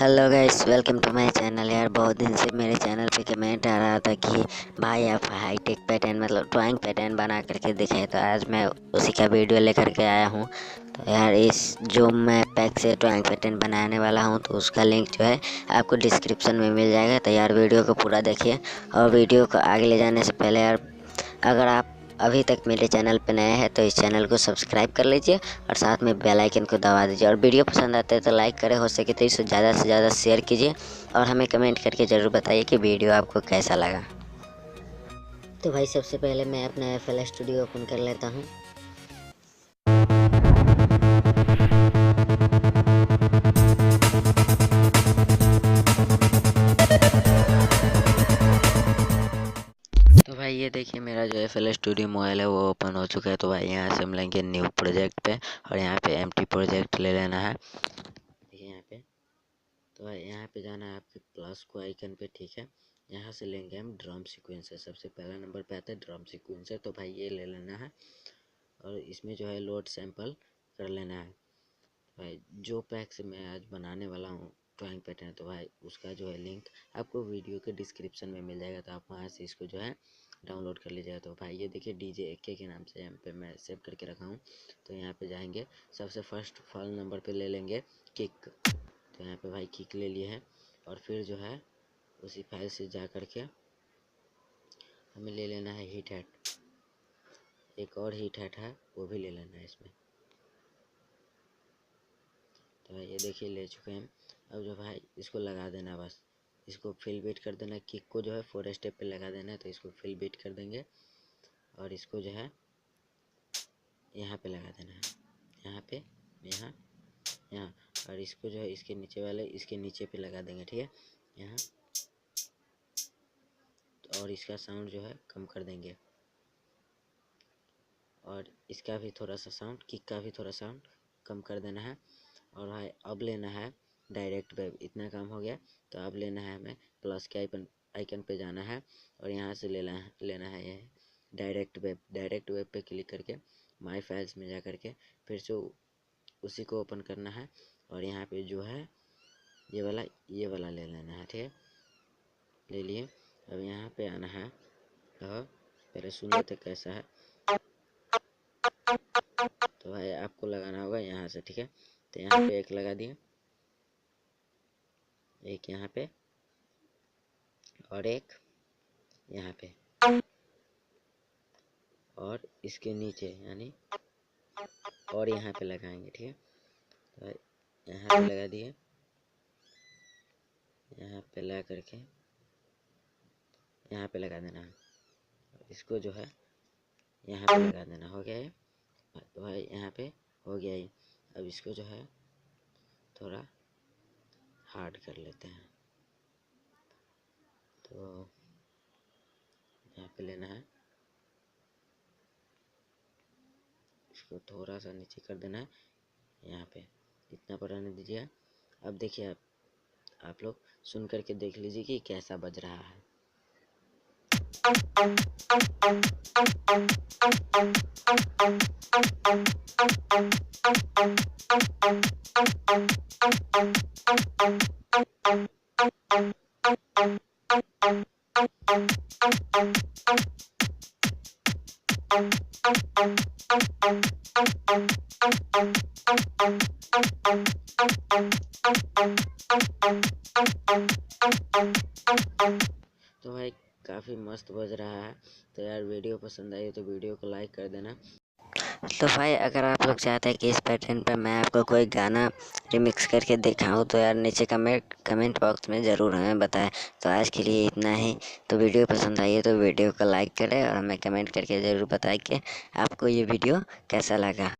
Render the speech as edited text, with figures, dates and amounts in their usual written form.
Hello guys, welcome to my channel. यार बहुत दिन से मेरे चैनल पे कमेंट आ रहा था कि भाई आप हाईटेक पैटर्न मतलब टॉइंग पैटर्न बना करके दिखाए, तो आज मैं उसी का वीडियो लेकर के आया हूँ। तो यार इस जो मैं पैक से टॉइंग पैटर्न बनाने वाला हूँ तो उसका लिंक जो है आपको डिस्क्रिप्शन में मिल जाएगा। तो यार वीडियो को पूरा देखिए, और वीडियो को आगे ले जाने से पहले यार अगर आप अभी तक मेरे चैनल पर नए हैं तो इस चैनल को सब्सक्राइब कर लीजिए और साथ में बेल आइकन को दबा दीजिए। और वीडियो पसंद आते हैं तो लाइक करें, हो सके तो इसे ज़्यादा से ज़्यादा शेयर कीजिए और हमें कमेंट करके ज़रूर बताइए कि वीडियो आपको कैसा लगा। तो भाई सबसे पहले मैं अपना FL स्टूडियो ओपन कर लेता हूँ। तो भाई ये देखिए मेरा जो FL स्टूडियो मोबाइल है वो ओपन हो चुका है। तो भाई यहाँ से हम लेंगे न्यू प्रोजेक्ट पे और यहाँ पे एम्प्टी प्रोजेक्ट ले लेना है। देखिए यहाँ पे, तो भाई यहाँ पे जाना है आपके प्लस को आइकन पे, ठीक है। यहाँ से लेंगे हम ड्रम सीक्वेंसर, सबसे पहला नंबर पे आता है ड्रम सीक्वेंसर। तो भाई ये ले लेना है और इसमें जो है लोड सैंपल कर लेना है। भाई जो पैक से मैं आज बनाने वाला हूँ ड्राइंग पैटर्न, तो भाई उसका जो है लिंक आपको वीडियो के डिस्क्रिप्शन में मिल जाएगा। तो आप वहाँ से इसको जो है डाउनलोड कर लीजिएगा। तो भाई ये देखिए DJ AK के नाम से यहाँ पे मैं सेव करके रखा हूँ। तो यहाँ पे जाएंगे, सबसे फर्स्ट नंबर पे ले लेंगे किक। तो यहाँ पे भाई किक ले लिए है और फिर जो है उसी फाइल से जा करके हमें ले लेना है हीट हैट। एक और हीट हैट है वो भी ले लेना है इसमें। तो भाई ये देखिए ले चुके हैं। अब जो भाई इसको लगा देना, बस इसको फिल बीट कर देना। किक को जो है 4 स्टेप पे लगा देना है, तो इसको फिल बीट कर देंगे और इसको जो है यहाँ पे लगा देना है, यहाँ पे, यहाँ, यहाँ, और इसको जो है इसके नीचे वाले इसके नीचे पे लगा देंगे, ठीक है, यहाँ। और इसका साउंड जो है कम कर देंगे और इसका भी थोड़ा सा साउंड, किक का भी थोड़ा साउंड कम कर देना है। और भाई अब लेना है डायरेक्ट वेब। इतना काम हो गया। तो अब लेना है हमें प्लस के आइकन पे जाना है और यहाँ से लेना है ये डायरेक्ट वेब। डायरेक्ट वेब पे क्लिक करके माय फाइल्स में जा करके फिर से उसी को ओपन करना है और यहाँ पे जो है ये वाला ले लेना है, ठीक है, ले लिए। अब यहाँ पे आना है और पहले सुन लेते कैसा है। तो भाई आपको लगाना होगा यहाँ से, ठीक है। तो यहाँ पे एक लगा दिए, एक यहाँ पे और एक यहाँ पे और इसके नीचे यानी और यहाँ पे लगाएंगे, ठीक है। तो यहाँ पे लगा दिए, यहाँ पे लगा करके यहाँ पे लगा देना है। इसको जो है यहाँ पे लगा देना, हो गया है। तो भाई यहाँ पे हो गया ही। अब इसको जो है थोड़ा हार्ड कर लेते हैं। तो यहाँ पे लेना है, इसको थोड़ा सा नीचे कर देना है, यहाँ पे इतना पर रहने दीजिए। अब देखिए आप लोग सुन करके देख लीजिए कि कैसा बज रहा है। तो भाई काफ़ी मस्त बज रहा है। तो यार वीडियो पसंद आई तो वीडियो को लाइक कर देना। तो भाई अगर आप लोग चाहते हैं कि इस पैटर्न पर मैं आपको कोई गाना रिमिक्स करके दिखाऊं तो यार नीचे कमेंट बॉक्स में ज़रूर हमें बताएं। तो आज के लिए इतना ही। तो वीडियो पसंद आई है तो वीडियो को लाइक करें और हमें कमेंट करके ज़रूर बताएं कि आपको ये वीडियो कैसा लगा।